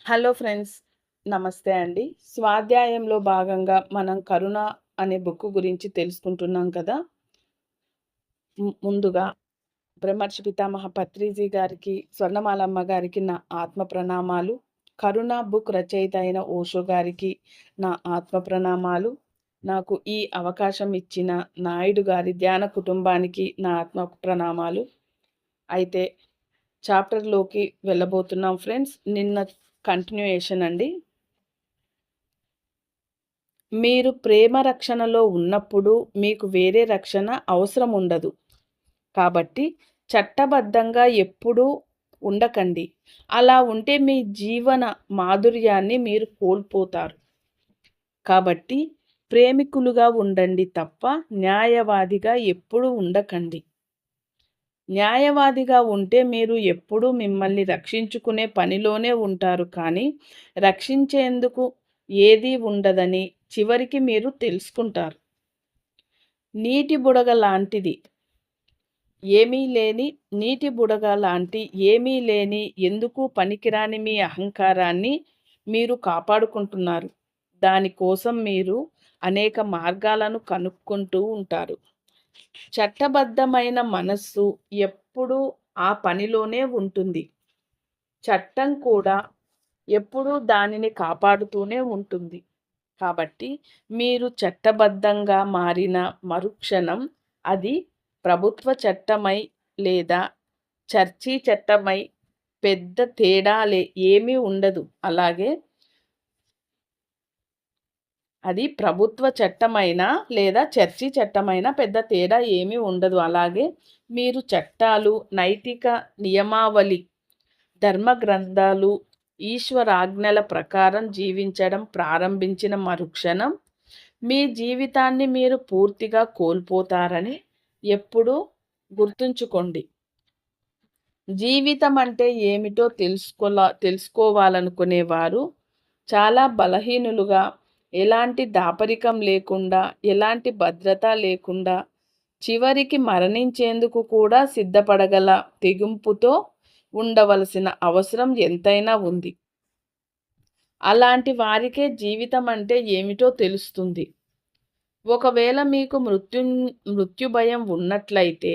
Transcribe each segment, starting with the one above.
Hello friends. నమస్తే అండి. స్వాధ్యాయంలో భాగంగా మనం 'కరుణ' అనే బుక్ గురించి తెలుసుకుంటున్నాం కదా! ముందుగా బ్రహ్మర్షి పితామహ పత్రిజీ గారికి, స్వర్ణమాలమ్మ గారికి నా ఆత్మ ప్రణామాలు. 'కరుణ' బుక్ రచయిత అయిన ఓషో గారికి నా ఆత్మ ప్రణామాలు. నాకు ఈ అవకాశం ఇచ్చిన నాయుడు గారి ధ్యాన కుటుంబానికి నా ఆత్మ ప్రణామాలు. అయితే చాప్టర్‌లోకి వెళ్ళబోతున్నాం ఫ్రెండ్స్. నిన్న కంటిన్యూయేషన్ అండి. మీరు ప్రేమ రక్షణలో ఉన్నప్పుడు మీకు వేరే రక్షణ అవసరం ఉండదు. కాబట్టి చట్టబద్ధంగా ఎప్పుడూ ఉండకండి. అలా ఉంటే మీ జీవన మాధుర్యాన్ని మీరు కోల్పోతారు. కాబట్టి ప్రేమికులుగా ఉండండి తప్ప న్యాయవాదిగా ఎప్పుడూ ఉండకండి. న్యాయవాదిగా ఉంటే మీరు ఎప్పుడూ మిమ్మల్ని రక్షించుకునే పనిలోనే ఉంటారు కానీ రక్షించేందుకు ఏదీ ఉండదని చివరికి మీరు తెలుసుకుంటారు. నీటి బుడగ లాంటిది ఏమీ లేని నీటి బుడగ లాంటి ఏమీ లేని ఎందుకు పనికిరాని మీ అహంకారాన్ని మీరు కాపాడుకుంటున్నారు. దానికోసం మీరు అనేక మార్గాలను కనుక్కుంటూ ఉంటారు. చట్టబద్ధమైన మనస్సు ఎప్పుడూ ఆ పనిలోనే ఉంటుంది. చట్టం కూడా ఎప్పుడూ దానిని కాపాడుతూనే ఉంటుంది. కాబట్టి మీరు చట్టబద్ధంగా మారిన మరుక్షణం అది ప్రభుత్వ చట్టమై లేదా చర్చీ చట్టమై పెద్ద తేడా ఏమీ ఉండదు. అలాగే అది ప్రభుత్వ చట్టమైనా లేదా చర్చీ చట్టమైనా పెద్ద తేడా ఏమీ ఉండదు. అలాగే మీరు చట్టాలు, నైతిక నియమావళి, ధర్మ గ్రంథాలు, ఈశ్వరాజ్ఞల ప్రకారం జీవించడం ప్రారంభించిన మరుక్షణం మీ జీవితాన్ని మీరు పూర్తిగా కోల్పోతారని ఎప్పుడూ గుర్తుంచుకోండి. జీవితం అంటే ఏమిటో తెలుసుకోవాలనుకునేవారు చాలా బలహీనులుగా, ఎలాంటి దాపరికం లేకుండా, ఎలాంటి భద్రత లేకుండా, చివరికి మరణించేందుకు కూడా సిద్ధపడగల తెగింపుతో ఉండవలసిన అవసరం ఎంతైనా ఉంది. అలాంటి వారికే జీవితం అంటే ఏమిటో తెలుస్తుంది. ఒకవేళ మీకు మృత్యు భయం ఉన్నట్లయితే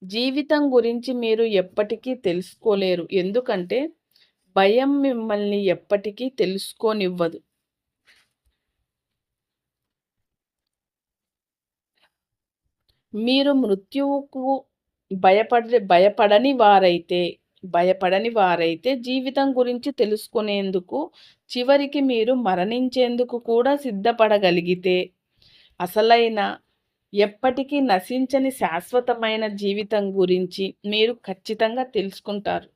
జీవితం గురించి మీరు ఎప్పటికీ తెలుసుకోలేరు. ఎందుకంటే భయం మిమ్మల్ని ఎప్పటికీ తెలుసుకోనివ్వదు. మీరు మృత్యువుకు భయపడని వారైతే జీవితం గురించి తెలుసుకునేందుకు, చివరికి మీరు మరణించేందుకు కూడా సిద్ధపడగలిగితే అసలైన ఎప్పటికీ నశించని శాశ్వతమైన జీవితం గురించి మీరు ఖచ్చితంగా తెలుసుకుంటారు.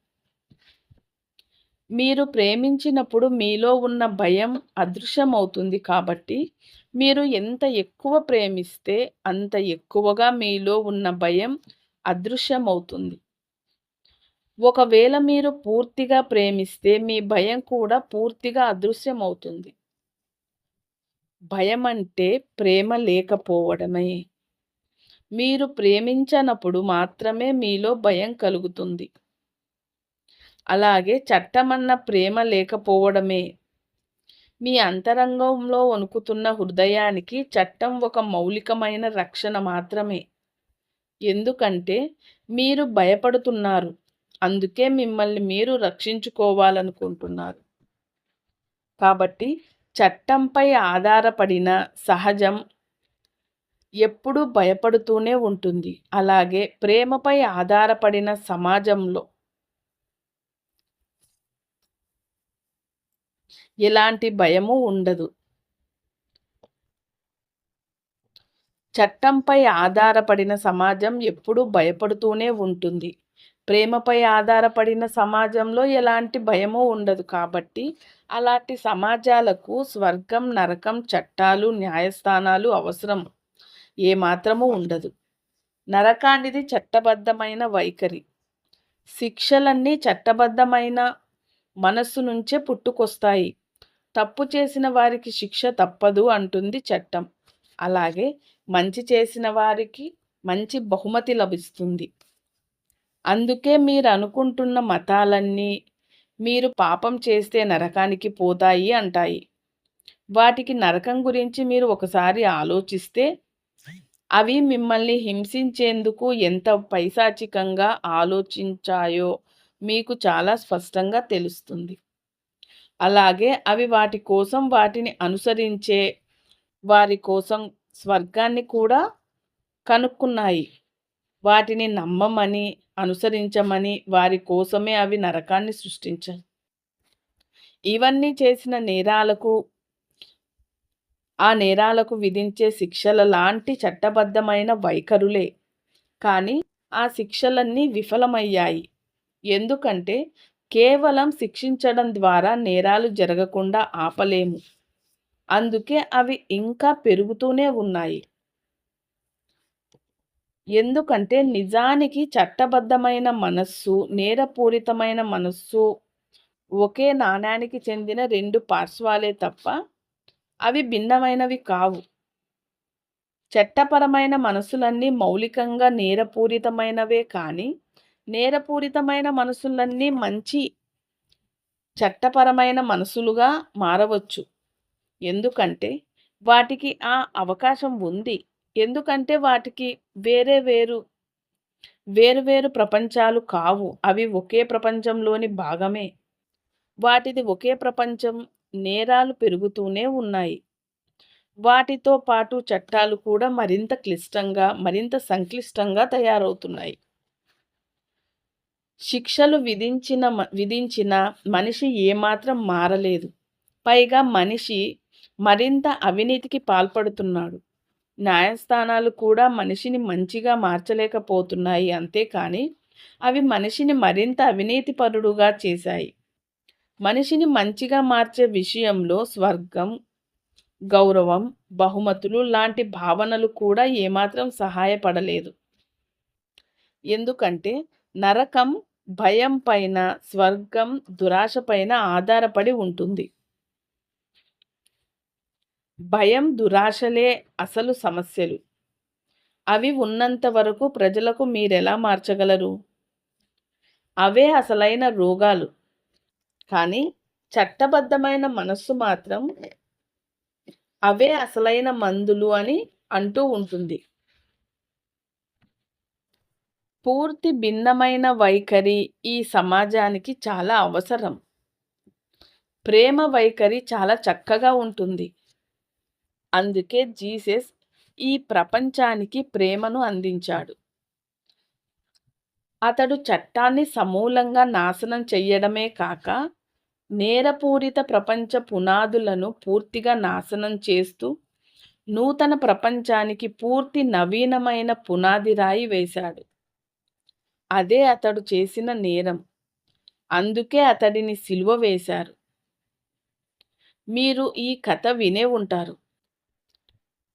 మీరు ప్రేమించినప్పుడు మీలో ఉన్న భయం అదృశ్యమవుతుంది. కాబట్టి మీరు ఎంత ఎక్కువ ప్రేమిస్తే అంత ఎక్కువగా మీలో ఉన్న భయం అదృశ్యమవుతుంది. ఒకవేళ మీరు పూర్తిగా ప్రేమిస్తే మీ భయం కూడా పూర్తిగా అదృశ్యమవుతుంది. భయం అంటే ప్రేమ లేకపోవడమే. మీరు ప్రేమించనప్పుడు మాత్రమే మీలో భయం కలుగుతుంది. అలాగే చట్టమన్న ప్రేమ లేకపోవడమే. మీ అంతరంగంలో వణుకుతున్న హృదయానికి చట్టం ఒక మౌలికమైన రక్షణ మాత్రమే. ఎందుకంటే మీరు భయపడుతున్నారు. అందుకే మిమ్మల్ని మీరు రక్షించుకోవాలనుకుంటున్నారు. కాబట్టి చట్టంపై ఆధారపడిన సహజం ఎప్పుడూ భయపడుతూనే ఉంటుంది. అలాగే ప్రేమపై ఆధారపడిన సమాజంలో ఎలాంటి భయము ఉండదు. చట్టంపై ఆధారపడిన సమాజం ఎప్పుడూ భయపడుతూనే ఉంటుంది. ప్రేమపై ఆధారపడిన సమాజంలో ఎలాంటి భయము ఉండదు. కాబట్టి అలాంటి సమాజాలకు స్వర్గం, నరకం, చట్టాలు, న్యాయస్థానాలు అవసరం ఏమాత్రము ఉండదు. నరకానిది చట్టబద్ధమైన వైఖరి. శిక్షలన్నీ చట్టబద్ధమైన మనస్సు నుంచే పుట్టుకొస్తాయి. తప్పు చేసిన వారికి శిక్ష తప్పదు అంటుంది చట్టం. అలాగే మంచి చేసిన వారికి మంచి బహుమతి లభిస్తుంది. అందుకే మీరు అనుకుంటున్న మతాలన్నీ, మీరు పాపం చేస్తే నరకానికి పోతాయి అంటాయి. వాటికి నరకం గురించి మీరు ఒకసారి ఆలోచిస్తే అవి మిమ్మల్ని హింసించేందుకు ఎంత పైశాచికంగా ఆలోచించాయో మీకు చాలా స్పష్టంగా తెలుస్తుంది. అలాగే అవి వాటి కోసం వాటిని అనుసరించే వారి కోసం స్వర్గాన్ని కూడా కనుక్కున్నాయి. వాటిని నమ్మమని, అనుసరించమని వారి కోసమే అవి నరకాన్ని సృష్టించాయి. ఇవన్నీ చేసిన ఆ నేరాలకు విధించే శిక్షల లాంటి చట్టబద్ధమైన వైఖరులే. కానీ ఆ శిక్షలన్నీ విఫలమయ్యాయి. ఎందుకంటే కేవలం శిక్షించడం ద్వారా నేరాలు జరగకుండా ఆపలేము. అందుకే అవి ఇంకా పెరుగుతూనే ఉన్నాయి. ఎందుకంటే నిజానికి చట్టబద్ధమైన మనస్సు, నేరపూరితమైన మనస్సు ఒకే నాణానికి చెందిన 2 పార్శ్వాలే తప్ప అవి భిన్నమైనవి కావు. చట్టపరమైన మనసులన్నీ మౌలికంగా నేరపూరితమైనవే కానీ, నేరపూరితమైన మనసులన్నీ మంచి చట్టపరమైన మనసులుగా మారవచ్చు. ఎందుకంటే వాటికి ఆ అవకాశం ఉంది. ఎందుకంటే వాటికి వేరు వేరు ప్రపంచాలు కావు. అవి ఒకే ప్రపంచంలోని భాగమే. వాటిది ఒకే ప్రపంచం. నేరాలు పెరుగుతూనే ఉన్నాయి. వాటితో పాటు చట్టాలు కూడా మరింత క్లిష్టంగా, మరింత సంక్లిష్టంగా తయారవుతున్నాయి. శిక్షలు విధించిన మనిషి ఏమాత్రం మారలేదు. పైగా మనిషి మరింత అవినీతికి పాల్పడుతున్నాడు. న్యాయస్థానాలు కూడా మనిషిని మంచిగా మార్చలేకపోతున్నాయి. అంతేకాని అవి మనిషిని మరింత అవినీతిపరుడుగా చేశాయి. మనిషిని మంచిగా మార్చే విషయంలో స్వర్గం, గౌరవం, బహుమతులు లాంటి భావనలు కూడా ఏమాత్రం సహాయపడలేదు. ఎందుకంటే నరకం భయం పైన, స్వర్గం దురాశ పైన ఆధారపడి ఉంటుంది. భయం, దురాశలే అసలు సమస్యలు. అవి ఉన్నంత వరకు ప్రజలకు మీరెలా మార్చగలరు? అవే అసలైన రోగాలు. కానీ చట్టబద్ధమైన మనస్సు మాత్రం అవే అసలైన మందులు అని అంటూ ఉంటుంది. పూర్తి భిన్నమైన వైఖరి ఈ సమాజానికి చాలా అవసరం. ప్రేమ వైఖరి చాలా చక్కగా ఉంటుంది. అందుకే జీసస్ ఈ ప్రపంచానికి ప్రేమను అందించాడు. అతడు చట్టాన్ని సమూలంగా నాశనం చెయ్యడమే కాక, నేరపూరిత ప్రపంచ పునాదులను పూర్తిగా నాశనం చేస్తూ, నూతన ప్రపంచానికి పూర్తి నవీనమైన పునాది రాయి వేశాడు. అదే అతడు చేసిన నేరం. అందుకే అతడిని సిలువ వేశారు. మీరు ఈ కథ వినే ఉంటారు.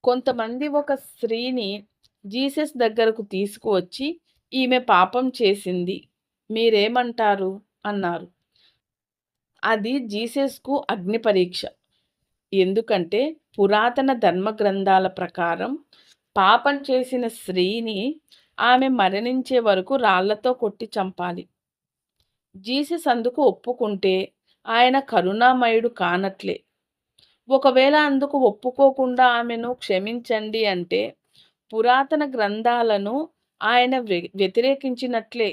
కొంతమంది ఒక స్త్రీని జీసస్ దగ్గరకు తీసుకువచ్చి, ఈమె పాపం చేసింది, మీరేమంటారు అన్నారు. అది జీసస్కు అగ్ని పరీక్ష. ఎందుకంటే పురాతన ధర్మగ్రంథాల ప్రకారం పాపం చేసిన స్త్రీని ఆమె మరణించే వరకు రాళ్లతో కొట్టి చంపాలి. జీసస్ అందుకు ఒప్పుకుంటే ఆయన కరుణామయుడు కానట్లే. ఒకవేళ అందుకు ఒప్పుకోకుండా ఆమెను క్షమించండి అంటే పురాతన గ్రంథాలను ఆయన వ్యతిరేకించినట్లే.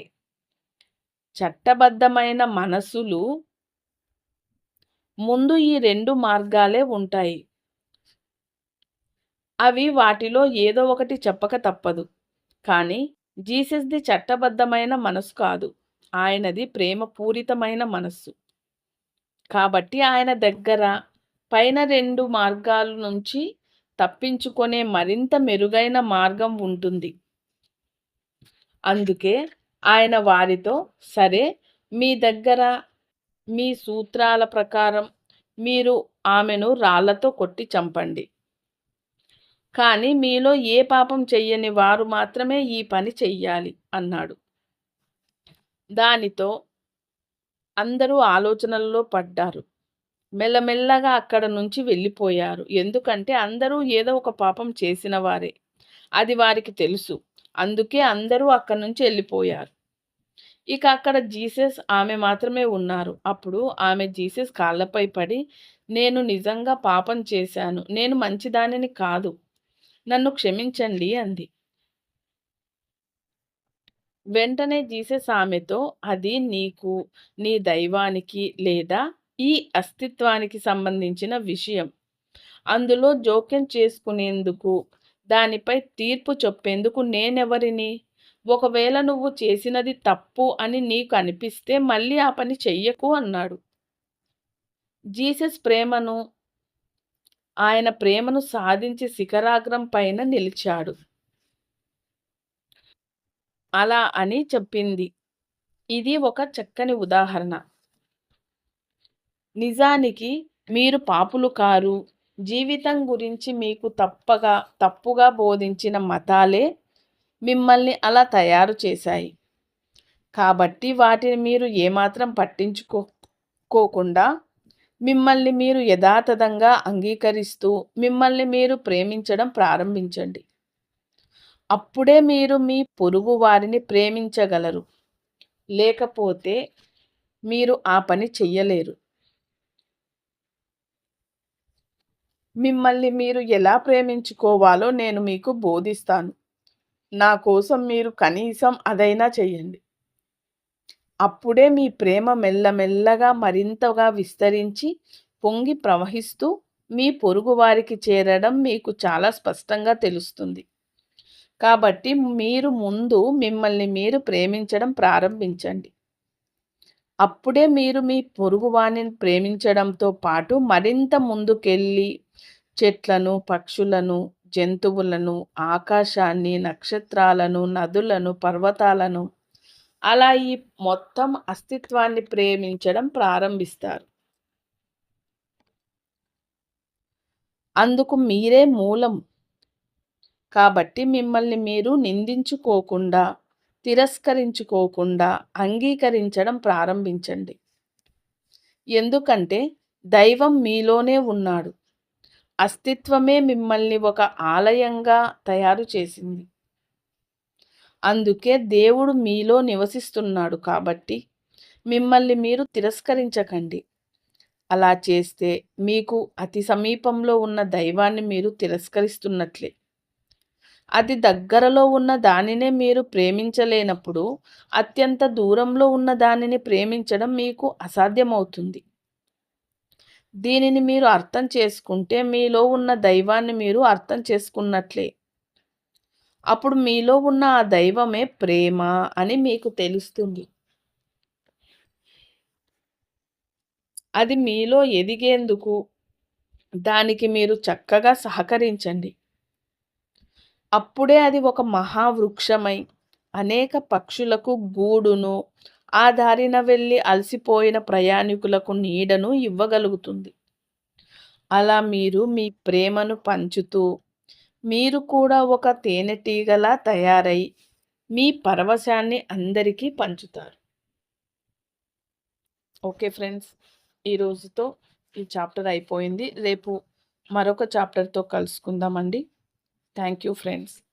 చట్టబద్ధమైన మనసులు ముందు ఈ 2 మార్గాలే ఉంటాయి. అవి వాటిలో ఏదో ఒకటి చెప్పక తప్పదు. కానీ జీసస్ది చట్టబద్ధమైన మనసు కాదు. ఆయనది ప్రేమపూరితమైన మనస్సు. కాబట్టి ఆయన దగ్గర పైన 2 మార్గాల నుంచి తప్పించుకునే మరింత మెరుగైన మార్గం ఉంటుంది. అందుకే ఆయన వారితో, సరే, మీ దగ్గర మీ సూత్రాల ప్రకారం మీరు ఆమెను రాళ్లతో కొట్టి చంపండి. కానీ మీలో ఏ పాపం చెయ్యని వారు మాత్రమే ఈ పని చెయ్యాలి అన్నాడు. దానితో అందరూ ఆలోచనల్లో పడ్డారు. మెల్లమెల్లగా అక్కడ నుంచి వెళ్ళిపోయారు. ఎందుకంటే అందరూ ఏదో ఒక పాపం చేసిన వారే. అది వారికి తెలుసు. అందుకే అందరూ అక్కడి నుంచి వెళ్ళిపోయారు. ఇక అక్కడ జీసస్ ఆమె మాత్రమే ఉన్నారు. అప్పుడు ఆమె జీసస్ కాళ్ళపై పడి, "నేను నిజంగా పాపం చేశాను. నేను మంచిదానిని కాదు. నన్ను క్షమించండి" అంది. వెంటనే జీసస్ ఆమెతో, "అది నీకు, నీ దైవానికి లేదా ఈ అస్తిత్వానికి సంబంధించిన విషయం. అందులో జోక్యం చేసుకునేందుకు, దానిపై తీర్పు చెప్పేందుకు నేనెవరిని? ఒకవేళ నువ్వు చేసినది తప్పు అని నీకు అనిపిస్తే మళ్ళీ ఆ పని చెయ్యకు" అన్నాడు. జీసస్ ఆయన ప్రేమను సాధించి శిఖరాగ్రం పైన నిలిచాడు. అలా అని చెప్పింది. ఇది ఒక చక్కని ఉదాహరణ. నిజానికి మీరు పాపులు కారు. జీవితం గురించి మీకు తప్పుగా బోధించిన మతాలే మిమ్మల్ని అలా తయారు చేశాయి. కాబట్టి వాటిని మీరు ఏమాత్రం పట్టించుకోకుండా మిమ్మల్ని మీరు యథాతథంగా అంగీకరిస్తూ మిమ్మల్ని మీరు ప్రేమించడం ప్రారంభించండి. అప్పుడే మీరు మీ పొరుగు వారిని ప్రేమించగలరు. లేకపోతే మీరు ఆ పని చెయ్యలేరు. మిమ్మల్ని మీరు ఎలా ప్రేమించుకోవాలో నేను మీకు బోధిస్తాను. నా కోసం మీరు కనీసం అదైనా చెయ్యండి. అప్పుడే మీ ప్రేమ మెల్లమెల్లగా మరింతగా విస్తరించి, పొంగి ప్రవహిస్తూ మీ పొరుగువారికి చేరడం మీకు చాలా స్పష్టంగా తెలుస్తుంది. కాబట్టి మీరు ముందు మిమ్మల్ని మీరు ప్రేమించడం ప్రారంభించండి. అప్పుడే మీరు మీ పొరుగువానిని ప్రేమించడంతో పాటు మరింత ముందుకెళ్ళి చెట్లను, పక్షులను, జంతువులను, ఆకాశాన్ని, నక్షత్రాలను, నదులను, పర్వతాలను అలా ఈ మొత్తం అస్తిత్వాన్ని ప్రేమించడం ప్రారంభిస్తారు. అందుకు మీరే మూలం. కాబట్టి మిమ్మల్ని మీరు నిందించుకోకుండా, తిరస్కరించుకోకుండా అంగీకరించడం ప్రారంభించండి. ఎందుకంటే దైవం మీలోనే ఉన్నాడు. అస్తిత్వమే మిమ్మల్ని ఒక ఆలయంగా తయారు చేసింది. అందుకే దేవుడు మీలో నివసిస్తున్నాడు కాబట్టి మిమ్మల్ని మీరు తిరస్కరించకండి. అలా చేస్తే మీకు అతి సమీపంలో ఉన్న దైవాన్ని మీరు తిరస్కరిస్తున్నట్లే. అతి దగ్గరలో ఉన్న దానినే మీరు ప్రేమించలేనప్పుడు అత్యంత దూరంలో ఉన్న దానిని ప్రేమించడం మీకు అసాధ్యమవుతుంది. దీనిని మీరు అర్థం చేసుకుంటే మీలో ఉన్న దైవాన్ని మీరు అర్థం చేసుకున్నట్లే. అప్పుడు మీలో ఉన్న ఆ దైవమే ప్రేమ అని మీకు తెలుస్తుంది. అది మీలో ఎదిగేందుకు దానికి మీరు చక్కగా సహకరించండి. అప్పుడే అది ఒక మహావృక్షమై అనేక పక్షులకు గూడును, ఆ దారిన వెళ్ళి అలసిపోయిన ప్రయాణికులకు నీడను ఇవ్వగలుగుతుంది. అలా మీరు మీ ప్రేమను పంచుతూ మీరు కూడా ఒక తేనెటీగలా తయారై మీ పరవశాన్ని అందరికీ పంచుతారు. ఓకే ఫ్రెండ్స్, ఈ రోజుతో ఈ చాప్టర్ అయిపోయింది. రేపు మరొక చాప్టర్తో కలుసుకుందామండి. Thank you friends.